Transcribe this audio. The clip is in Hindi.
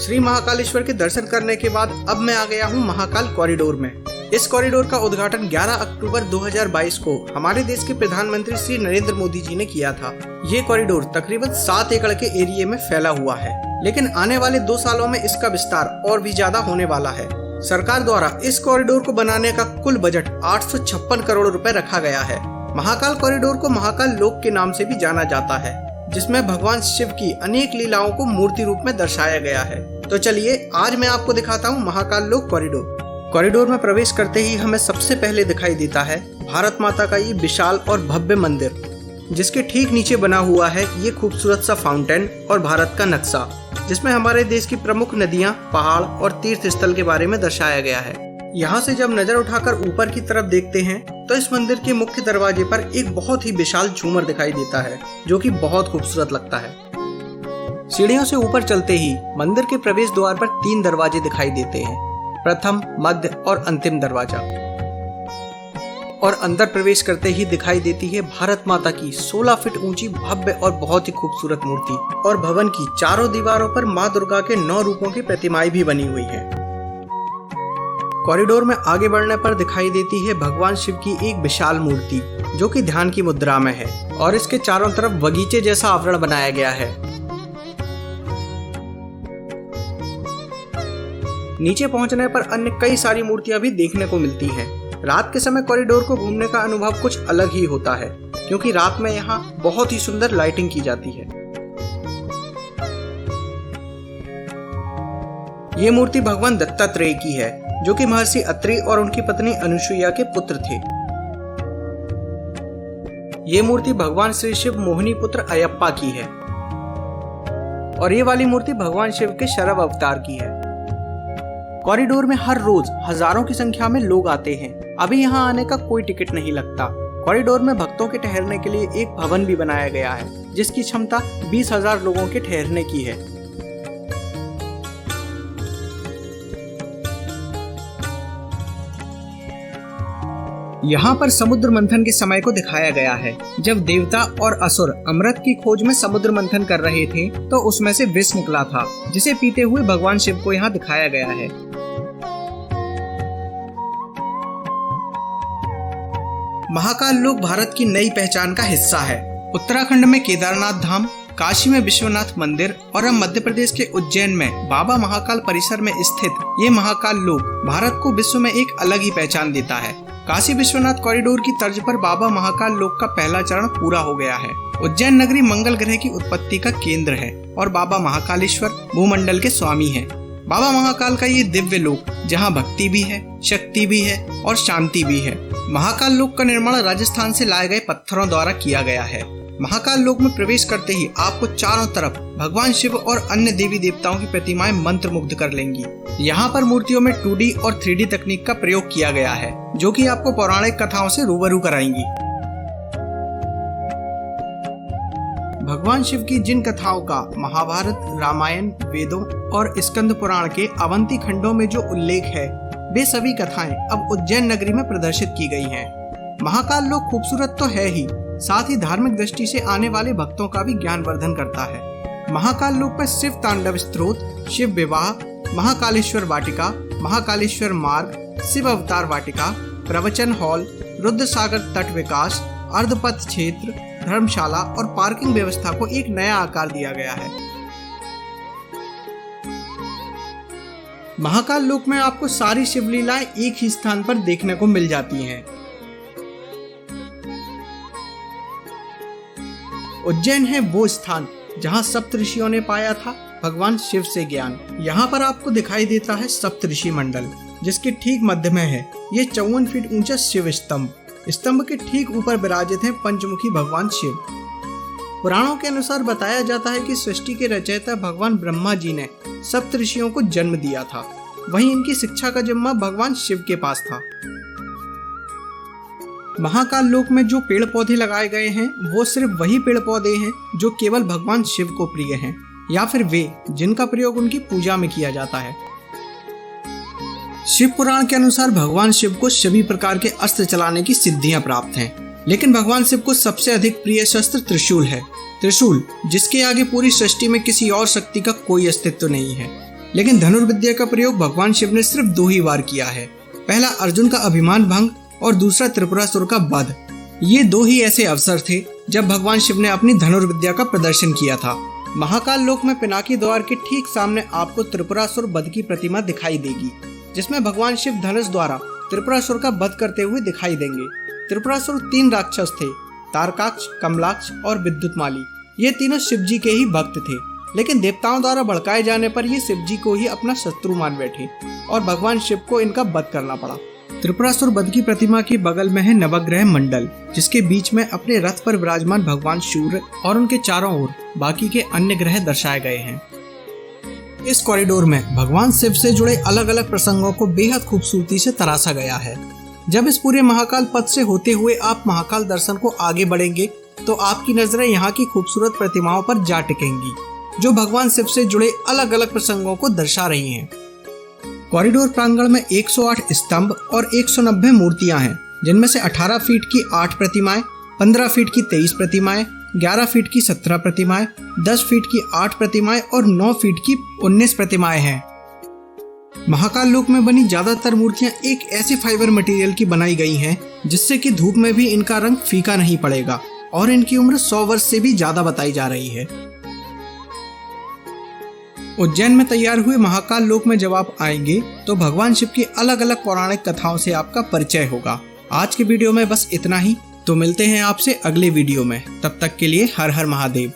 श्री महाकालेश्वर के दर्शन करने के बाद अब मैं आ गया हूँ महाकाल कॉरिडोर में। इस कॉरिडोर का उद्घाटन 11 अक्टूबर 2022 को हमारे देश के प्रधानमंत्री श्री नरेंद्र मोदी जी ने किया था। ये कॉरिडोर तकरीबन 7 एकड़ के एरिया में फैला हुआ है, लेकिन आने वाले 2 सालों में इसका विस्तार और भी ज्यादा होने वाला है। सरकार द्वारा इस कॉरिडोर को बनाने का कुल बजट 856 करोड़ रुपए रखा गया है। महाकाल कॉरिडोर को महाकाल लोक के नाम से भी जाना जाता है, जिसमें भगवान शिव की अनेक लीलाओं को मूर्ति रूप में दर्शाया गया है। तो चलिए आज मैं आपको दिखाता हूँ महाकाल लोक कॉरिडोर। कॉरिडोर में प्रवेश करते ही हमें सबसे पहले दिखाई देता है भारत माता का ये विशाल और भव्य मंदिर, जिसके ठीक नीचे बना हुआ है ये खूबसूरत सा फाउंटेन और भारत का नक्शा, जिसमें हमारे देश की प्रमुख नदियां, पहाड़ और तीर्थ स्थल के बारे में दर्शाया गया है। यहाँ से जब नजर उठाकर ऊपर की तरफ देखते हैं तो इस मंदिर के मुख्य दरवाजे पर एक बहुत ही विशाल झूमर दिखाई देता है, जो कि बहुत खूबसूरत लगता है। सीढ़ियों से ऊपर चलते ही मंदिर के प्रवेश द्वार पर 3 दरवाजे दिखाई देते हैं, प्रथम, मध्य और अंतिम दरवाजा। और अंदर प्रवेश करते ही दिखाई देती है भारत माता की 16 फीट ऊंची भव्य और बहुत ही खूबसूरत मूर्ति। और भवन की चारों दीवारों पर माँ दुर्गा के 9 रूपों की प्रतिमाएं भी बनी हुई है। कॉरिडोर में आगे बढ़ने पर दिखाई देती है भगवान शिव की एक विशाल मूर्ति, जो कि ध्यान की मुद्रा में है और इसके चारों तरफ बगीचे जैसा आवरण बनाया गया है। नीचे पहुंचने पर अन्य कई सारी मूर्तियां भी देखने को मिलती हैं। रात के समय कॉरिडोर को घूमने का अनुभव कुछ अलग ही होता है, क्योंकि रात में यहाँ बहुत ही सुंदर लाइटिंग की जाती है। ये मूर्ति भगवान दत्तात्रेय की है, जो कि महर्षि अत्रि और उनकी पत्नी अनुसुईया के पुत्र थे। ये मूर्ति भगवान श्री शिव मोहिनी पुत्र अयप्पा की है और ये वाली मूर्ति भगवान शिव के शरव अवतार की है। कॉरिडोर में हर रोज हजारों की संख्या में लोग आते हैं। अभी यहाँ आने का कोई टिकट नहीं लगता। कॉरिडोर में भक्तों के ठहरने के लिए एक भवन भी बनाया गया है, जिसकी क्षमता 20,000 लोगों के ठहरने की है। यहाँ पर समुद्र मंथन के समय को दिखाया गया है। जब देवता और असुर अमृत की खोज में समुद्र मंथन कर रहे थे, तो उसमें से विष निकला था, जिसे पीते हुए भगवान शिव को यहाँ दिखाया गया है। महाकाल लोक भारत की नई पहचान का हिस्सा है। उत्तराखंड में केदारनाथ धाम, काशी में विश्वनाथ मंदिर और अब मध्य प्रदेश के उज्जैन में बाबा महाकाल परिसर में स्थित ये महाकाल लोक भारत को विश्व में एक अलग ही पहचान देता है। काशी विश्वनाथ कॉरिडोर की तर्ज पर बाबा महाकाल लोक का पहला चरण पूरा हो गया है। उज्जैन नगरी मंगल ग्रह की उत्पत्ति का केंद्र है और बाबा महाकालेश्वर भूमंडल के स्वामी हैं। बाबा महाकाल का ये दिव्य लोक, जहाँ भक्ति भी है, शक्ति भी है और शांति भी है। महाकाल लोक का निर्माण राजस्थान से लाए गए पत्थरों द्वारा किया गया है। महाकाल लोक में प्रवेश करते ही आपको चारों तरफ भगवान शिव और अन्य देवी देवताओं की प्रतिमाएं मंत्रमुग्ध कर लेंगी। यहाँ पर मूर्तियों में 2D और 3D तकनीक का प्रयोग किया गया है, जो कि आपको पौराणिक कथाओं से रूबरू कराएंगी। भगवान शिव की जिन कथाओं का महाभारत, रामायण, वेदों और स्कंद पुराण के अवंती खंडों में जो उल्लेख है, वे सभी कथाएं अब उज्जैन नगरी में प्रदर्शित की गई हैं। महाकाल लोक खूबसूरत तो है ही, साथ ही धार्मिक दृष्टि से आने वाले भक्तों का भी ज्ञानवर्धन करता है। महाकाल लोक पर शिव तांडव स्त्रोत, शिव विवाह, महाकालेश्वर वाटिका, महाकालेश्वर मार्ग, शिव अवतार वाटिका, प्रवचन हॉल, रुद्र सागर तट विकास, अर्धपथ क्षेत्र, धर्मशाला और पार्किंग व्यवस्था को एक नया आकार दिया गया है। महाकाल लोक में आपको सारी शिवलीलाएं एक ही स्थान पर देखने को मिल जाती हैं। उज्जैन है वो स्थान जहां सप्तऋषियों ने पाया था भगवान शिव से ज्ञान। यहाँ पर आपको दिखाई देता है सप्तऋषि मंडल, जिसके ठीक मध्य में है ये 54 फीट ऊंचा शिव स्तंभ। स्तंभ के ठीक ऊपर विराजित हैं पंचमुखी भगवान शिव। पुराणों के अनुसार बताया जाता है कि सृष्टि के रचयिता भगवान ब्रह्मा जी ने सप्तऋषियों को जन्म दिया था। वहीं इनकी शिक्षा का जिम्मा भगवान शिव के पास था। महाकाल लोक में जो पेड़ पौधे लगाए गए हैं, वो सिर्फ वही पेड़ पौधे हैं जो केवल भगवान शिव को प्रिय हैं, या फिर वे जिनका प्रयोग उनकी पूजा में किया जाता है। शिव पुराण के अनुसार भगवान शिव को सभी प्रकार के अस्त्र चलाने की सिद्धियां प्राप्त हैं, लेकिन भगवान शिव को सबसे अधिक प्रिय शस्त्र त्रिशूल है। त्रिशूल जिसके आगे पूरी सृष्टि में किसी और शक्ति का कोई अस्तित्व नहीं है। लेकिन धनुर्विद्या का प्रयोग भगवान शिव ने सिर्फ 2 ही बार किया है। पहला अर्जुन का अभिमान भंग और दूसरा त्रिपुरासुर का वध। ये 2 ही ऐसे अवसर थे जब भगवान शिव ने अपनी धनुर्विद्या का प्रदर्शन किया था। महाकाल लोक में पिनाकी द्वार के ठीक सामने आपको त्रिपुरासुर वध की प्रतिमा दिखाई देगी, जिसमें भगवान शिव धनुष द्वारा त्रिपुरासुर का वध करते हुए दिखाई देंगे। त्रिपुरासुर 3 राक्षस थे, तारकाक्ष, कमलाक्ष और विद्युतमाली। ये तीनों शिव जी के ही भक्त थे, लेकिन देवताओं द्वारा भड़काए जाने पर ये शिव जी को ही अपना शत्रु मान बैठे और भगवान शिव को इनका वध करना पड़ा। त्रिपुरासुर वध की प्रतिमा के बगल में है नवग्रह मंडल, जिसके बीच में अपने रथ पर विराजमान भगवान सूर्य और उनके चारों ओर बाकी के अन्य ग्रह दर्शाए गए हैं। इस कॉरिडोर में भगवान शिव से जुड़े अलग अलग प्रसंगों को बेहद खूबसूरती से तराशा गया है। जब इस पूरे महाकाल पथ से होते हुए आप महाकाल दर्शन को आगे बढ़ेंगे तो आपकी नजरें यहाँ की खूबसूरत प्रतिमाओं पर जा टिकेंगी, जो भगवान शिव से जुड़े अलग अलग प्रसंगों को दर्शा रही हैं। कॉरिडोर प्रांगण में 108 स्तंभ और 190 मूर्तियां हैं, जिनमें से 18 फीट की 8 प्रतिमाएं, 15 फीट की 23 प्रतिमाएं, 11 फीट की 17 प्रतिमाएं, 10 फीट की 8 प्रतिमाएं और 9 फीट की 19 प्रतिमाएं हैं। महाकाल लोक में बनी ज्यादातर मूर्तियां एक ऐसे फाइबर मटेरियल की बनाई गई हैं जिससे कि धूप में भी इनका रंग फीका नहीं पड़ेगा और इनकी उम्र 100 वर्ष से भी ज्यादा बताई जा रही है। उज्जैन में तैयार हुए महाकाल लोक में जब आप आएंगे तो भगवान शिव की अलग अलग पौराणिक कथाओं से आपका परिचय होगा। आज के वीडियो में बस इतना ही, तो मिलते हैं आपसे अगले वीडियो में। तब तक के लिए हर हर महादेव।